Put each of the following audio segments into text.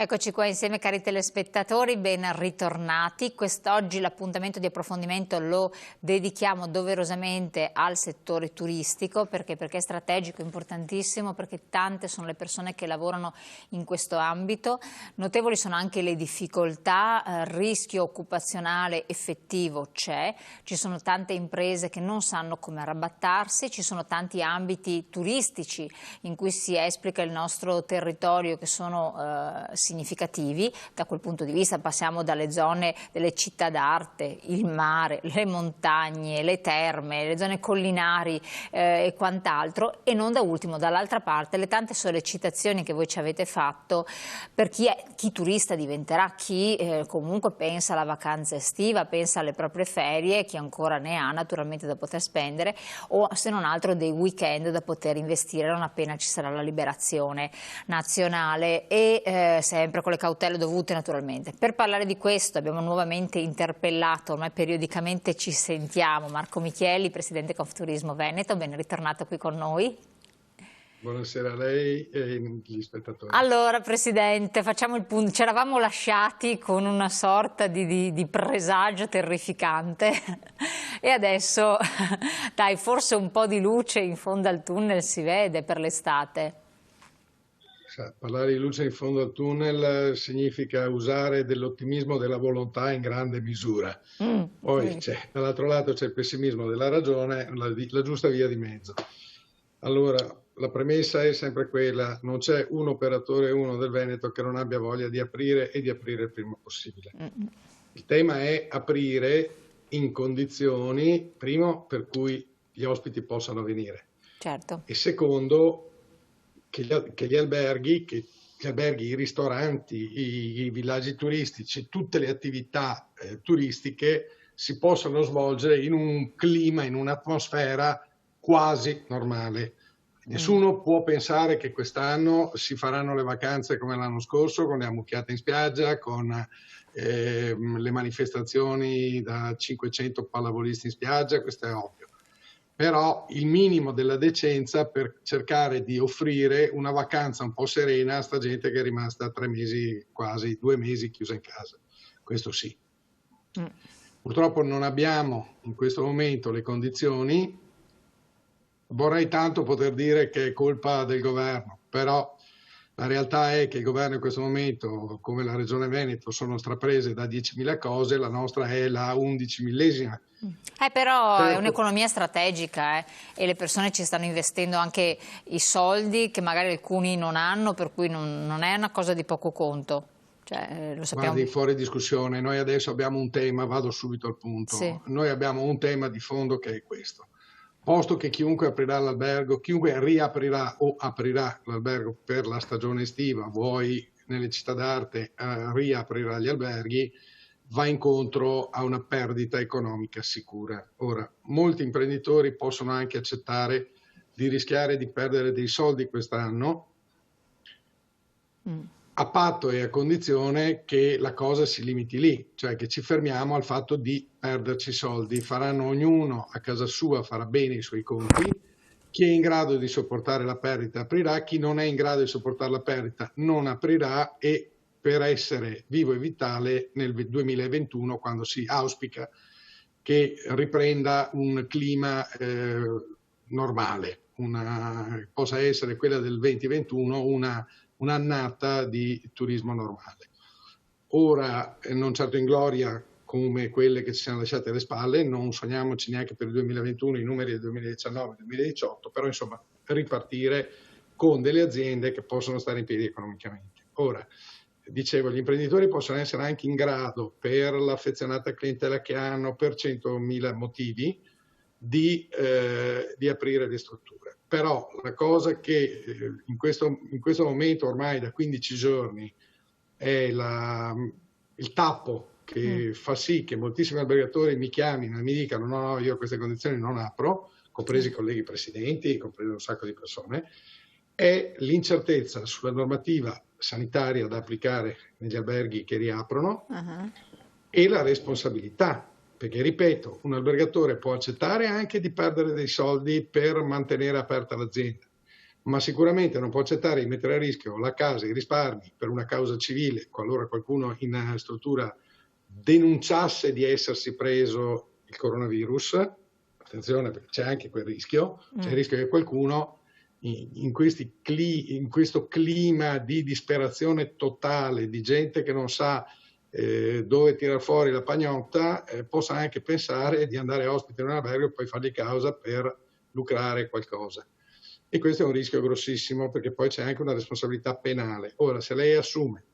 Eccoci qua insieme cari telespettatori, ben ritornati. Quest'oggi l'appuntamento di approfondimento lo dedichiamo doverosamente al settore turistico perché è strategico, importantissimo, perché tante sono le persone che lavorano in questo ambito. Notevoli sono anche le difficoltà, rischio occupazionale effettivo c'è, ci sono tante imprese che non sanno come arrabattarsi, ci sono tanti ambiti turistici in cui si esplica il nostro territorio che sono significativi. Da quel punto di vista passiamo dalle zone delle città d'arte, il mare, le montagne, le terme, le zone collinari e quant'altro, e non da ultimo dall'altra parte le tante sollecitazioni che voi ci avete fatto per chi turista diventerà, chi comunque pensa alla vacanza estiva, pensa alle proprie ferie, chi ancora ne ha naturalmente da poter spendere, o se non altro dei weekend da poter investire non appena ci sarà la liberazione nazionale e sempre con le cautele dovute naturalmente. Per parlare di questo abbiamo nuovamente interpellato, ormai periodicamente ci sentiamo, Marco Michieli, Presidente Confturismo Veneto, ben ritornato qui con noi. Buonasera a lei e agli spettatori. Allora Presidente, facciamo il punto, ci eravamo lasciati con una sorta di presagio terrificante e adesso dai, forse un po' di luce in fondo al tunnel si vede per l'estate. Parlare di luce in fondo al tunnel significa usare dell'ottimismo della volontà in grande misura. Poi dall'altro lato c'è il pessimismo della ragione, la giusta via di mezzo. Allora, la premessa è sempre quella: non c'è un operatore uno del Veneto che non abbia voglia di aprire e di aprire il prima possibile. Il tema è aprire in condizioni, primo, per cui gli ospiti possano venire. Certo. E secondo, che gli alberghi, i ristoranti, i villaggi turistici, tutte le attività turistiche si possano svolgere in un clima, in un'atmosfera quasi normale. Nessuno può pensare che quest'anno si faranno le vacanze come l'anno scorso, con le ammucchiate in spiaggia, con le manifestazioni da 500 pallavolisti in spiaggia, questo è ovvio. Però il minimo della decenza per cercare di offrire una vacanza un po' serena a sta gente che è rimasta 3 mesi, quasi 2 mesi chiusa in casa. Questo sì. Purtroppo non abbiamo in questo momento le condizioni. Vorrei tanto poter dire che è colpa del governo, però la realtà è che il governo in questo momento, come la Regione Veneto, sono straprese da 10.000 cose, la nostra è la 11.000esima. Però Certo. È un'economia strategica e le persone ci stanno investendo anche i soldi che magari alcuni non hanno, per cui non è una cosa di poco conto. Cioè, lo sappiamo. Guardi, fuori discussione, noi adesso abbiamo un tema, vado subito al punto, sì. Noi abbiamo un tema di fondo che è questo. Posto che chiunque aprirà l'albergo, chiunque riaprirà o aprirà l'albergo per la stagione estiva, vuoi nelle città d'arte riaprirà gli alberghi, va incontro a una perdita economica sicura. Ora, molti imprenditori possono anche accettare di rischiare di perdere dei soldi quest'anno, a patto e a condizione che la cosa si limiti lì, cioè che ci fermiamo al fatto di perderci soldi. Faranno ognuno a casa sua, farà bene i suoi conti, chi è in grado di sopportare la perdita aprirà, chi non è in grado di sopportare la perdita non aprirà, e per essere vivo e vitale nel 2021, quando si auspica che riprenda un clima normale, possa essere quella del 2021 un'annata di turismo normale. Ora, non certo in gloria come quelle che ci siamo lasciate alle spalle, non sogniamoci neanche per il 2021 i numeri del 2019-2018, però insomma ripartire con delle aziende che possono stare in piedi economicamente. Ora, dicevo, gli imprenditori possono essere anche in grado, per l'affezionata clientela che hanno, per 100.000 motivi, di aprire le strutture. Però la cosa che in questo momento, ormai da 15 giorni, è il tappo che fa sì che moltissimi albergatori mi chiamino e mi dicano no, io a queste condizioni non apro, compresi i colleghi presidenti, compresi un sacco di persone, è l'incertezza sulla normativa sanitaria da applicare negli alberghi che riaprono e la responsabilità. Perché, ripeto, un albergatore può accettare anche di perdere dei soldi per mantenere aperta l'azienda, ma sicuramente non può accettare di mettere a rischio la casa, i risparmi per una causa civile, qualora qualcuno in struttura denunciasse di essersi preso il coronavirus. Attenzione, perché c'è anche quel rischio, c'è il rischio che qualcuno in questo clima di disperazione totale, di gente che non sa dove tirar fuori la pagnotta, possa anche pensare di andare ospite in un albergo e poi fargli causa per lucrare qualcosa. E questo è un rischio grossissimo, perché poi c'è anche una responsabilità penale. Ora, se lei assume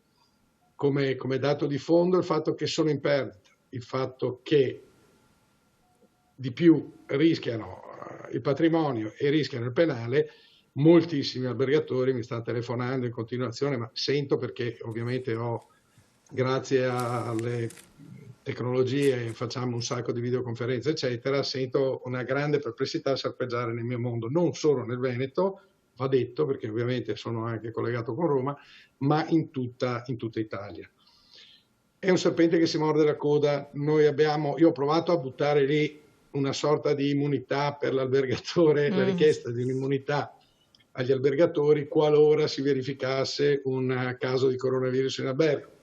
come dato di fondo il fatto che sono in perdita, il fatto che di più rischiano il patrimonio e rischiano il penale, moltissimi albergatori mi stanno telefonando in continuazione, ma sento, perché ovviamente grazie alle tecnologie facciamo un sacco di videoconferenze eccetera, sento una grande perplessità serpeggiare nel mio mondo, non solo nel Veneto, va detto, perché ovviamente sono anche collegato con Roma, ma in tutta Italia. È un serpente che si morde la coda. Io ho provato a buttare lì una sorta di immunità per l'albergatore, la richiesta di un'immunità agli albergatori qualora si verificasse un caso di coronavirus in albergo.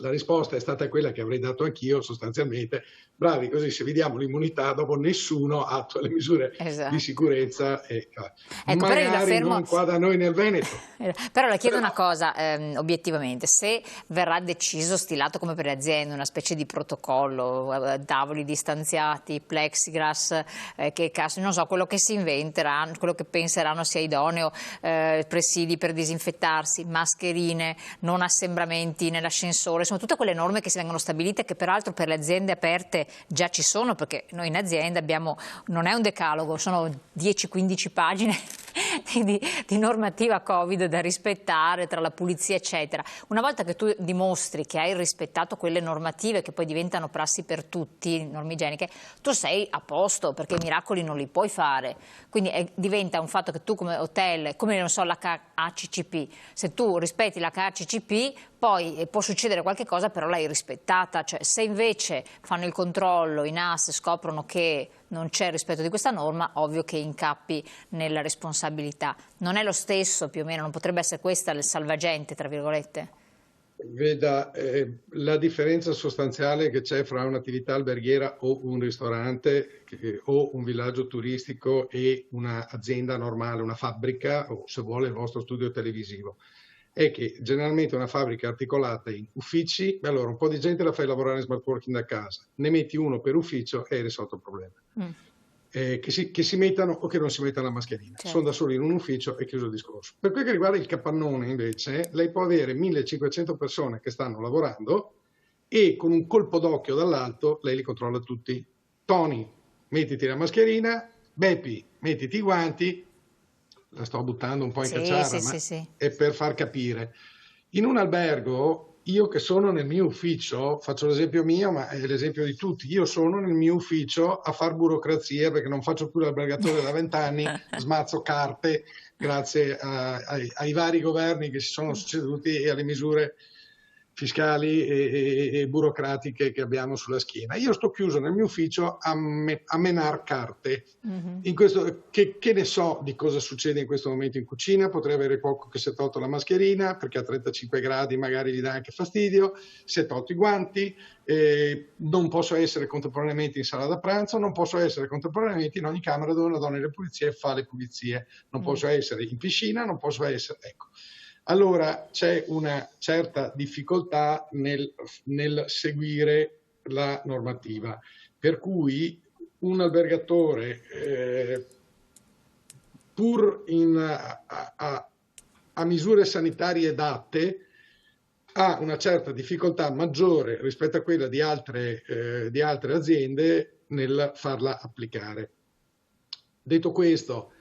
La risposta è stata quella che avrei dato anch'io, sostanzialmente: bravi, così se vi diamo l'immunità dopo nessuno attua le misure di sicurezza. Ecco, magari non qua da noi nel Veneto. Però le chiedo una cosa, obiettivamente, se verrà deciso, stilato come per le aziende, una specie di protocollo, tavoli distanziati, plexiglass, non so, quello che si inventeranno, quello che penseranno sia idoneo, presidi per disinfettarsi, mascherine, non assembramenti nell'ascensore, sono tutte quelle norme che si vengono stabilite, che peraltro per le aziende aperte già ci sono, perché noi in azienda abbiamo, non è un decalogo, sono 10-15 pagine di normativa Covid da rispettare, tra la pulizia eccetera. Una volta che tu dimostri che hai rispettato quelle normative, che poi diventano prassi per tutti, norme igieniche, tu sei a posto, perché i miracoli non li puoi fare. Quindi diventa un fatto che tu come hotel, come non so l'HACCP, se tu rispetti l'HACCP poi può succedere qualche cosa, però l'hai rispettata. Cioè, se invece fanno il controllo, i NAS scoprono che non c'è rispetto di questa norma, ovvio che incappi nella responsabilità. Non è lo stesso, più o meno, non potrebbe essere questa il salvagente, tra virgolette? Veda, la differenza sostanziale che c'è fra un'attività alberghiera o un ristorante o un villaggio turistico e un'azienda normale, una fabbrica, o se vuole il vostro studio televisivo, è che generalmente una fabbrica è articolata in uffici. Allora un po' di gente la fai lavorare in smart working da casa, ne metti uno per ufficio e hai risolto il problema. Che si mettano o che non si mettano la mascherina. Certo. Sono da soli in un ufficio e chiuso il discorso. Per quel che riguarda il capannone invece, lei può avere 1500 persone che stanno lavorando e con un colpo d'occhio dall'alto lei li controlla tutti. Tony, mettiti la mascherina, Beppi, mettiti i guanti. La sto buttando un po' in cacciara, ma è per far capire. In un albergo, io che sono nel mio ufficio, faccio l'esempio mio, ma è l'esempio di tutti, io sono nel mio ufficio a far burocrazia, perché non faccio più l'albergatore da 20 anni, smazzo carte grazie ai vari governi che si sono succeduti e alle misure fiscali e burocratiche che abbiamo sulla schiena. Io sto chiuso nel mio ufficio a menar carte. In questo, che ne so di cosa succede in questo momento in cucina? Potrei avere qualcuno che si è tolto la mascherina perché a 35 gradi magari gli dà anche fastidio, si è tolto i guanti, non posso essere contemporaneamente in sala da pranzo, non posso essere contemporaneamente in ogni camera dove una donna delle pulizie fa le pulizie, non posso essere in piscina, non posso essere... Ecco. Allora c'è una certa difficoltà nel seguire la normativa, per cui un albergatore, pur a misure sanitarie adatte, ha una certa difficoltà maggiore rispetto a quella di altre aziende nel farla applicare. Detto questo,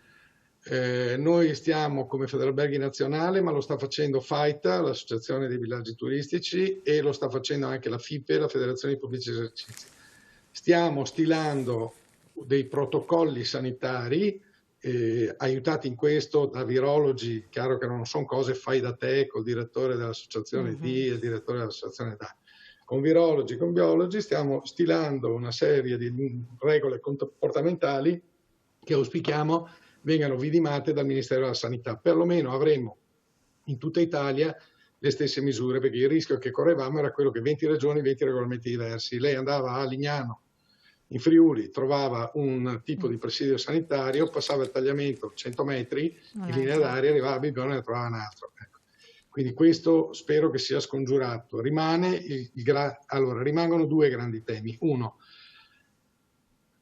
noi stiamo come Federalberghi Nazionale, ma lo sta facendo FAITA, l'Associazione dei Villaggi Turistici, e lo sta facendo anche la FIPE, la Federazione dei Pubblici Esercizi. Stiamo stilando dei protocolli sanitari, aiutati in questo da virologi. Chiaro che non sono cose fai da te col direttore dell'associazione D e il direttore dell'associazione D. Con virologi, con biologi, stiamo stilando una serie di regole comportamentali che auspichiamo vengano vidimate dal Ministero della Sanità. Perlomeno avremo in tutta Italia le stesse misure, perché il rischio che correvamo era quello che 20 regioni, 20 regolamenti diversi. Lei andava a Lignano, in Friuli, trovava un tipo di presidio sanitario, passava il tagliamento 100 metri, in linea d'aria arrivava a Bibione e ne trovava un altro. Ecco. Quindi questo spero che sia scongiurato. Allora, rimangono due grandi temi. Uno,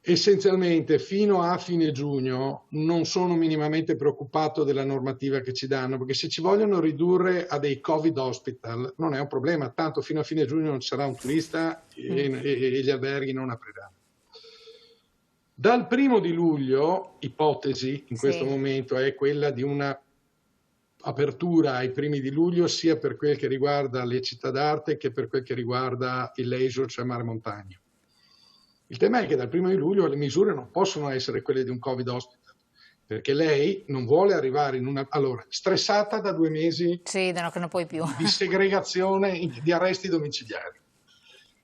essenzialmente fino a fine giugno non sono minimamente preoccupato della normativa che ci danno, perché se ci vogliono ridurre a dei Covid hospital non è un problema, tanto fino a fine giugno non ci sarà un turista e gli alberghi non apriranno. Dal 1° di luglio, ipotesi in questo momento è quella di una apertura ai primi di luglio sia per quel che riguarda le città d'arte che per quel che riguarda il leisure, cioè mare e montagna. Il tema è che dal 1° di luglio le misure non possono essere quelle di un Covid hospital, perché lei non vuole arrivare in una... Allora, stressata da 2 mesi che non puoi più. di segregazione, di arresti domiciliari.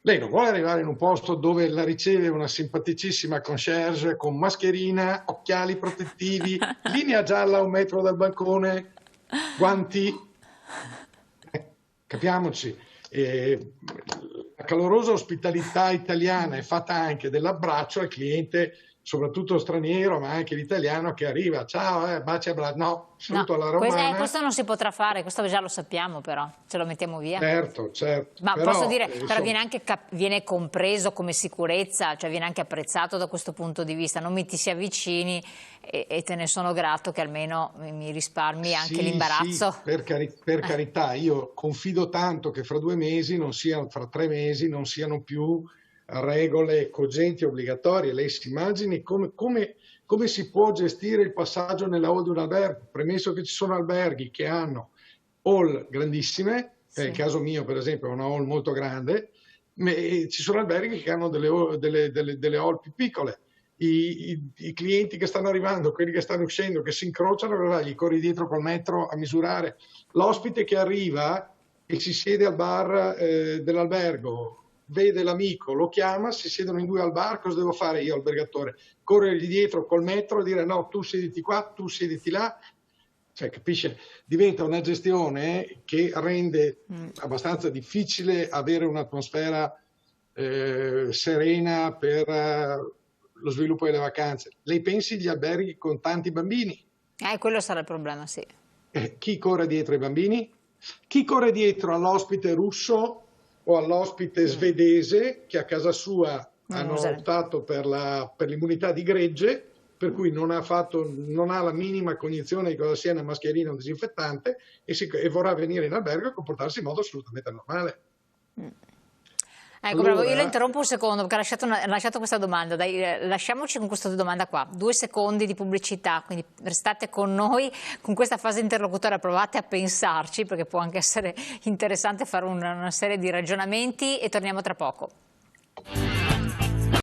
Lei non vuole arrivare in un posto dove la riceve una simpaticissima concierge con mascherina, occhiali protettivi, linea gialla a 1 metro dal balcone, guanti. Capiamoci, la calorosa ospitalità italiana è fatta anche dell'abbraccio al cliente, soprattutto straniero, ma anche l'italiano che arriva, ciao, baci, abbraccio, no, saluto alla romana. Questo non si potrà fare, questo già lo sappiamo però, ce lo mettiamo via. Certo. Ma però, posso dire, però viene compreso come sicurezza, cioè viene anche apprezzato da questo punto di vista, non mi ti si avvicini e te ne sono grato che almeno mi risparmi anche l'imbarazzo. Sì, per carità, io confido tanto che fra 2 mesi, fra 3 mesi non siano più regole cogenti e obbligatorie. Lei si immagini come si può gestire il passaggio nella hall di un albergo, premesso che ci sono alberghi che hanno hall grandissime, nel caso mio per esempio è una hall molto grande, ma ci sono alberghi che hanno delle hall più piccole. I clienti che stanno arrivando, quelli che stanno uscendo, che si incrociano, gli corri dietro col metro a misurare. L'ospite che arriva e si siede al bar dell'albergo, vede l'amico, lo chiama, si siedono in 2 al bar, cosa devo fare io, albergatore? Corrergli dietro col metro e dire no, tu siediti qua, tu siediti là. Cioè, capisce? Diventa una gestione che rende abbastanza difficile avere un'atmosfera serena per lo sviluppo delle vacanze. Lei pensi agli alberghi con tanti bambini? Quello sarà il problema, sì. Chi corre dietro ai bambini? Chi corre dietro all'ospite russo o all'ospite svedese che a casa sua hanno optato per l'immunità di gregge, per cui non ha la minima cognizione di cosa sia una mascherina o un disinfettante e vorrà venire in albergo e comportarsi in modo assolutamente normale. Ecco, allora, io la interrompo un secondo perché ha lasciato questa domanda. Dai, lasciamoci con questa domanda qua. 2 secondi di pubblicità, quindi restate con noi con questa fase interlocutoria, provate a pensarci perché può anche essere interessante fare una serie di ragionamenti e torniamo tra poco.